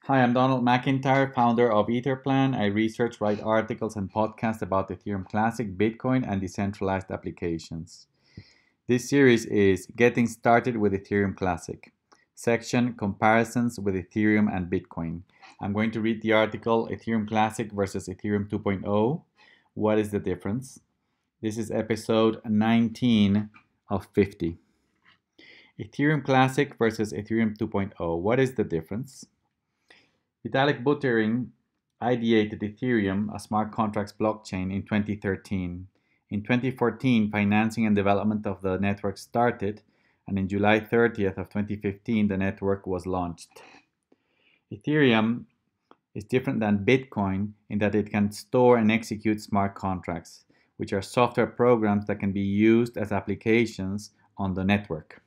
Hi, I'm Donald McIntyre, founder of Etherplan. I research, write articles, and podcasts about Ethereum Classic, Bitcoin, and decentralized applications. This series is Getting Started with Ethereum Classic, section Comparisons with Ethereum and Bitcoin. I'm going to read the article Ethereum Classic versus Ethereum 2.0. What is the difference? This is episode 19 of 50. Ethereum Classic versus Ethereum 2.0. What is the difference? Vitalik Buterin ideated Ethereum, a smart contracts blockchain, in 2013. In 2014, financing and development of the network started, and in July 30th of 2015, the network was launched. Ethereum is different than Bitcoin in that it can store and execute smart contracts, which are software programs that can be used as applications on the network.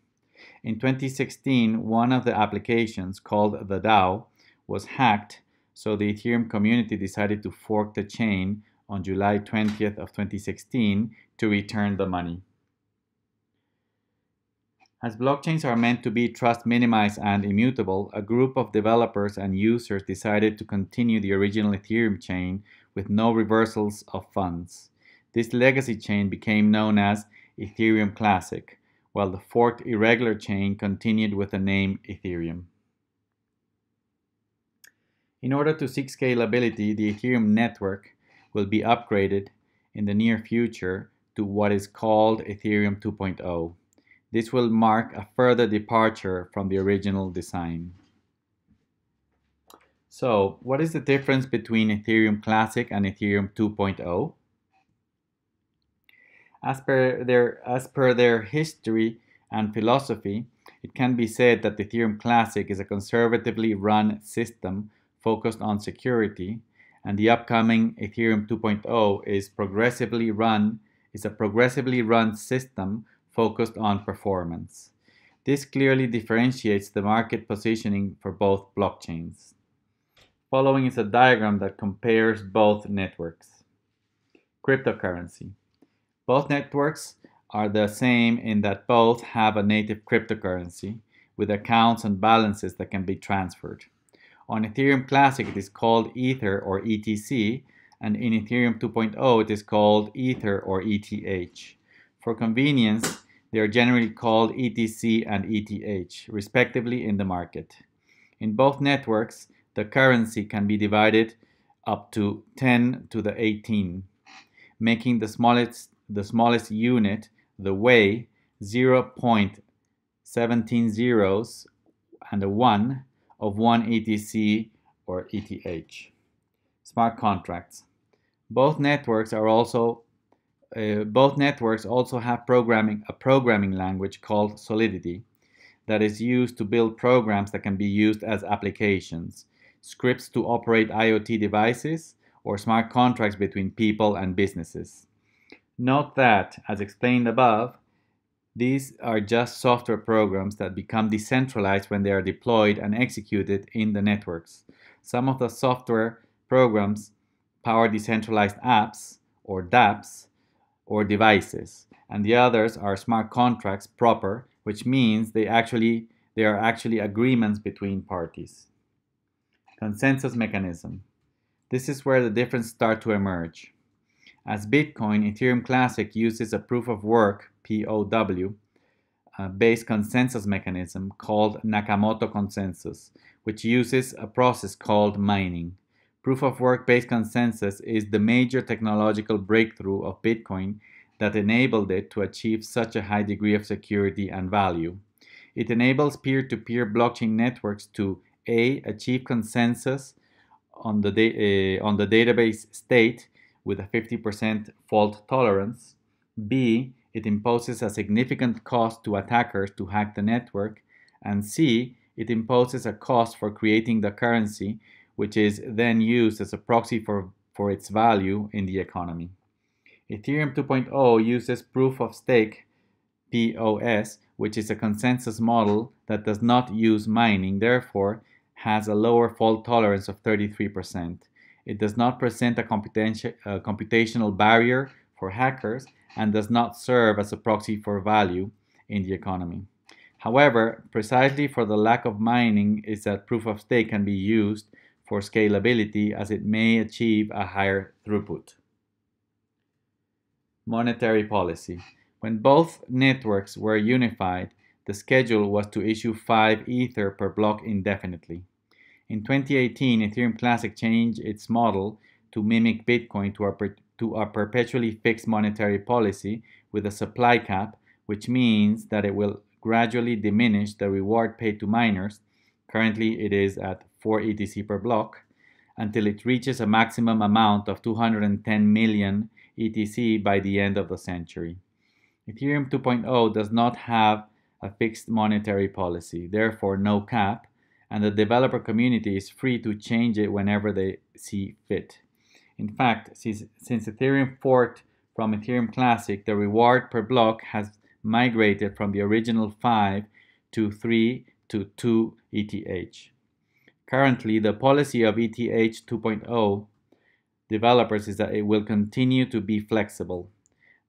In 2016, one of the applications, called the DAO, was hacked, so the Ethereum community decided to fork the chain on July 20th of 2016 to return the money. As blockchains are meant to be trust minimized and immutable, a group of developers and users decided to continue the original Ethereum chain with no reversals of funds. This legacy chain became known as Ethereum Classic, while the forked irregular chain continued with the name Ethereum. In order to seek scalability, the Ethereum network will be upgraded in the near future to what is called Ethereum 2.0. This will mark a further departure from the original design. So, what is the difference between Ethereum Classic and Ethereum 2.0? As per their history and philosophy, it can be said that Ethereum Classic is a conservatively run system focused on security, and the upcoming Ethereum 2.0 is a progressively run system focused on performance. This clearly differentiates the market positioning for both blockchains. Following is a diagram that compares both networks. Cryptocurrency. Both networks are the same in that both have a native cryptocurrency with accounts and balances that can be transferred. On Ethereum Classic, it is called Ether or ETC, and in Ethereum 2.0, it is called Ether or ETH. For convenience, they are generally called ETC and ETH, respectively, in the market. In both networks, the currency can be divided up to 10 to the 18, making the smallest unit, the Wei, 0.17 zeros and a 1 of 1 ETC or ETH. Smart contracts. Both networks also have a programming language called Solidity that is used to build programs that can be used as applications, scripts to operate IoT devices, or smart contracts between people and businesses. Note that, as explained above, these are just software programs that become decentralized when they are deployed and executed in the networks. Some of the software programs power decentralized apps, or dApps, or devices, and the others are smart contracts proper, which means they are actually agreements between parties. Consensus mechanism. This is where the differences start to emerge. As Bitcoin, Ethereum Classic uses a proof of work (POW) based consensus mechanism called Nakamoto consensus, which uses a process called mining. Proof of work based consensus is the major technological breakthrough of Bitcoin that enabled it to achieve such a high degree of security and value. It enables peer-to-peer blockchain networks to A. achieve consensus on the database state with a 50% fault tolerance. B. It imposes a significant cost to attackers to hack the network. And C. It imposes a cost for creating the currency, which is then used as a proxy for its value in the economy. Ethereum 2.0 uses proof of stake POS, which is a consensus model that does not use mining, therefore has a lower fault tolerance of 33%. It does not present a computational barrier for hackers and does not serve as a proxy for value in the economy. However, precisely for the lack of mining is that proof of stake can be used for scalability as it may achieve a higher throughput. Monetary policy. When both networks were unified, the schedule was to issue 5 Ether per block indefinitely. In 2018, Ethereum Classic changed its model to mimic Bitcoin to a perpetually fixed monetary policy with a supply cap, which means that it will gradually diminish the reward paid to miners. Currently, it is at 4 ETC per block, until it reaches a maximum amount of 210 million ETC by the end of the century. Ethereum 2.0 does not have a fixed monetary policy, therefore no cap, and the developer community is free to change it whenever they see fit. In fact, since Ethereum forked from Ethereum Classic, the reward per block has migrated from the original 5 to 3 to 2 ETH. Currently, the policy of ETH 2.0 developers is that it will continue to be flexible,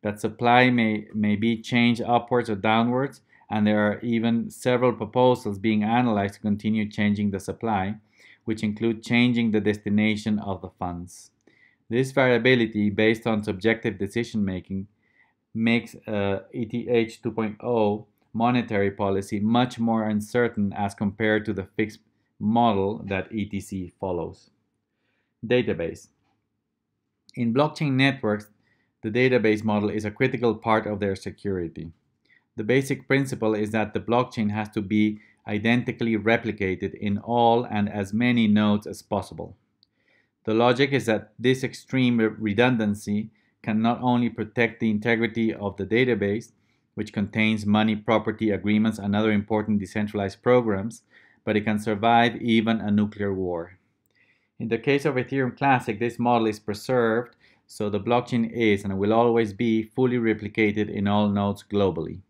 that supply may be changed upwards or downwards, and there are even several proposals being analyzed to continue changing the supply, which include changing the destination of the funds. This variability, based on subjective decision making, makes ETH 2.0 monetary policy much more uncertain as compared to the fixed model that ETC follows. Database. In blockchain networks, the database model is a critical part of their security. The basic principle is that the blockchain has to be identically replicated in all and as many nodes as possible. The logic is that this extreme redundancy can not only protect the integrity of the database, which contains money, property, agreements, and other important decentralized programs, but it can survive even a nuclear war. In the case of Ethereum Classic, this model is preserved, so the blockchain is and will always be fully replicated in all nodes globally.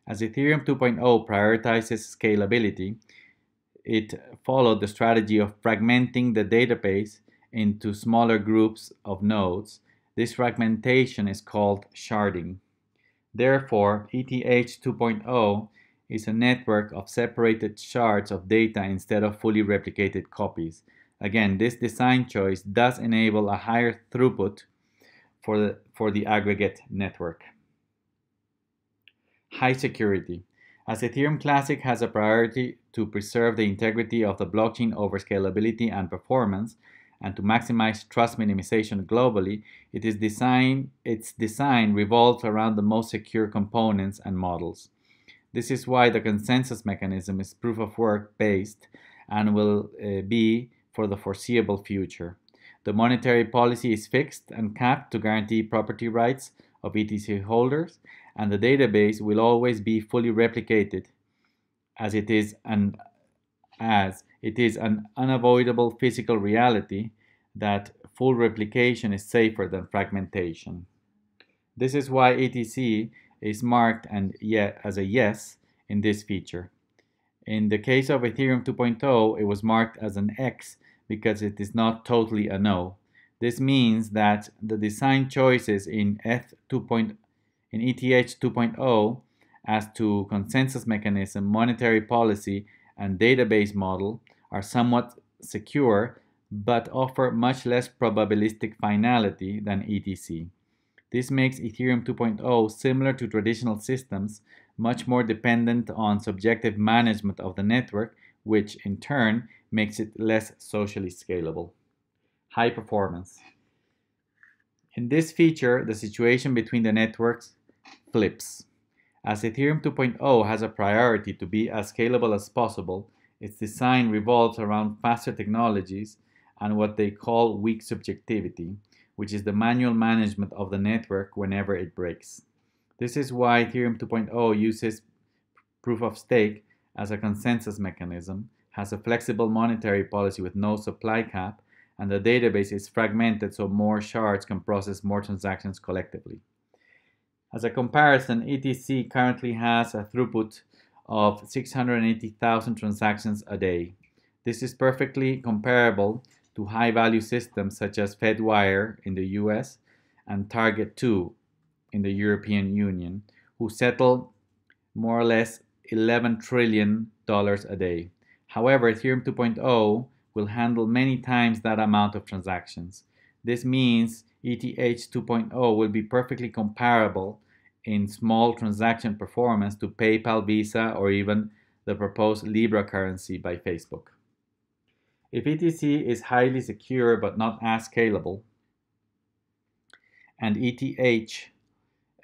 As Ethereum 2.0 prioritizes scalability, it followed the strategy of fragmenting the database into smaller groups of nodes. This fragmentation is called sharding. Therefore, ETH 2.0 is a network of separated shards of data instead of fully replicated copies. Again, this design choice does enable a higher throughput for the aggregate network. High security. As Ethereum Classic has a priority to preserve the integrity of the blockchain over scalability and performance, and to maximize trust minimization globally, its design revolves around the most secure components and models. This is why the consensus mechanism is proof of work based and will be for the foreseeable future. The monetary policy is fixed and capped to guarantee property rights of ETC holders, and the database will always be fully replicated as it is an unavoidable physical reality that full replication is safer than fragmentation. This is why ETC is marked as a yes in this feature. In the case of Ethereum 2.0, it was marked as an X because it is not totally a no. This means that the design choices in ETH 2.0 as to consensus mechanism, monetary policy, and database model are somewhat secure but offer much less probabilistic finality than ETC. This makes Ethereum 2.0 similar to traditional systems, much more dependent on subjective management of the network, which in turn makes it less socially scalable. High performance. In this feature, the situation between the networks flips. As Ethereum 2.0 has a priority to be as scalable as possible, its design revolves around faster technologies and what they call weak subjectivity, which is the manual management of the network whenever it breaks. This is why Ethereum 2.0 uses proof of stake as a consensus mechanism, has a flexible monetary policy with no supply cap, and the database is fragmented so more shards can process more transactions collectively. As a comparison, ETC currently has a throughput of 680,000 transactions a day. This is perfectly comparable to high-value systems such as Fedwire in the US and Target 2 in the European Union, who settle more or less $11 trillion a day. However, Ethereum 2.0 will handle many times that amount of transactions. This means ETH 2.0 will be perfectly comparable in small transaction performance to PayPal, Visa, or even the proposed Libra currency by Facebook. If ETC is highly secure but not as scalable, and ETH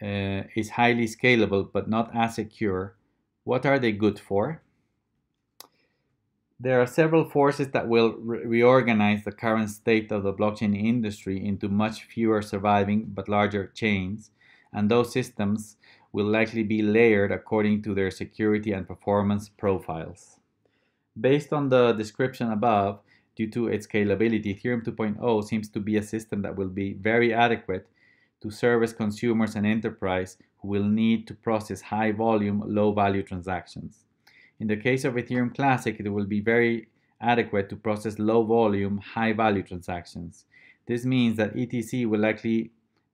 is highly scalable but not as secure, what are they good for? There are several forces that will reorganize the current state of the blockchain industry into much fewer surviving but larger chains, and those systems will likely be layered according to their security and performance profiles. Based on the description above, due to its scalability, Ethereum 2.0 seems to be a system that will be very adequate to service consumers and enterprise who will need to process high volume, low value transactions. In the case of Ethereum Classic, it will be very adequate to process low volume, high value transactions. This means that ETC will likely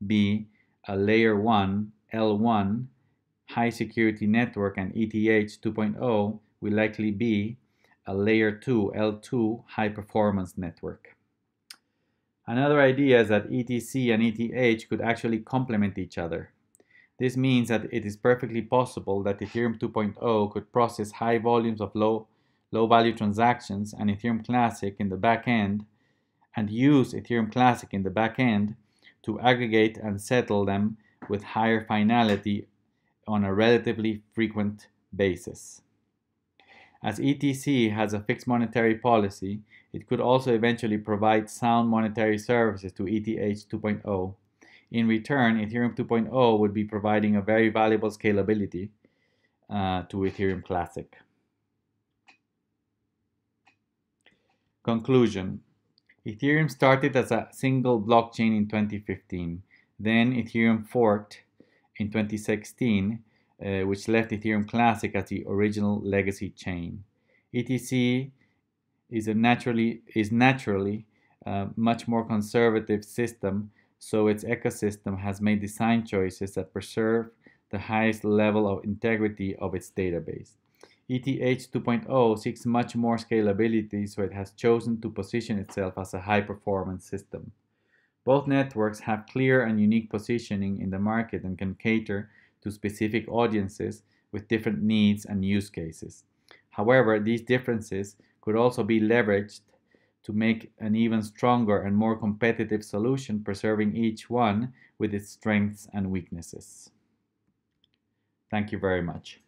be a layer 1, L1, high security network, and ETH 2.0 will likely be a layer 2, L2, high performance network. Another idea is that ETC and ETH could actually complement each other. This means that it is perfectly possible that Ethereum 2.0 could process high volumes of low value transactions and Ethereum Classic in the back end, and use Ethereum Classic in the back end to aggregate and settle them with higher finality on a relatively frequent basis. As ETC has a fixed monetary policy, it could also eventually provide sound monetary services to ETH 2.0. In return, Ethereum 2.0 would be providing a very valuable scalability to Ethereum Classic. Conclusion. Ethereum started as a single blockchain in 2015. Then Ethereum forked in 2016, which left Ethereum Classic as the original legacy chain. ETC is naturally a much more conservative system, so its ecosystem has made design choices that preserve the highest level of integrity of its database. ETH 2.0 seeks much more scalability, so it has chosen to position itself as a high-performance system. Both networks have clear and unique positioning in the market and can cater to specific audiences with different needs and use cases. However, these differences could also be leveraged to make an even stronger and more competitive solution, preserving each one with its strengths and weaknesses. Thank you very much.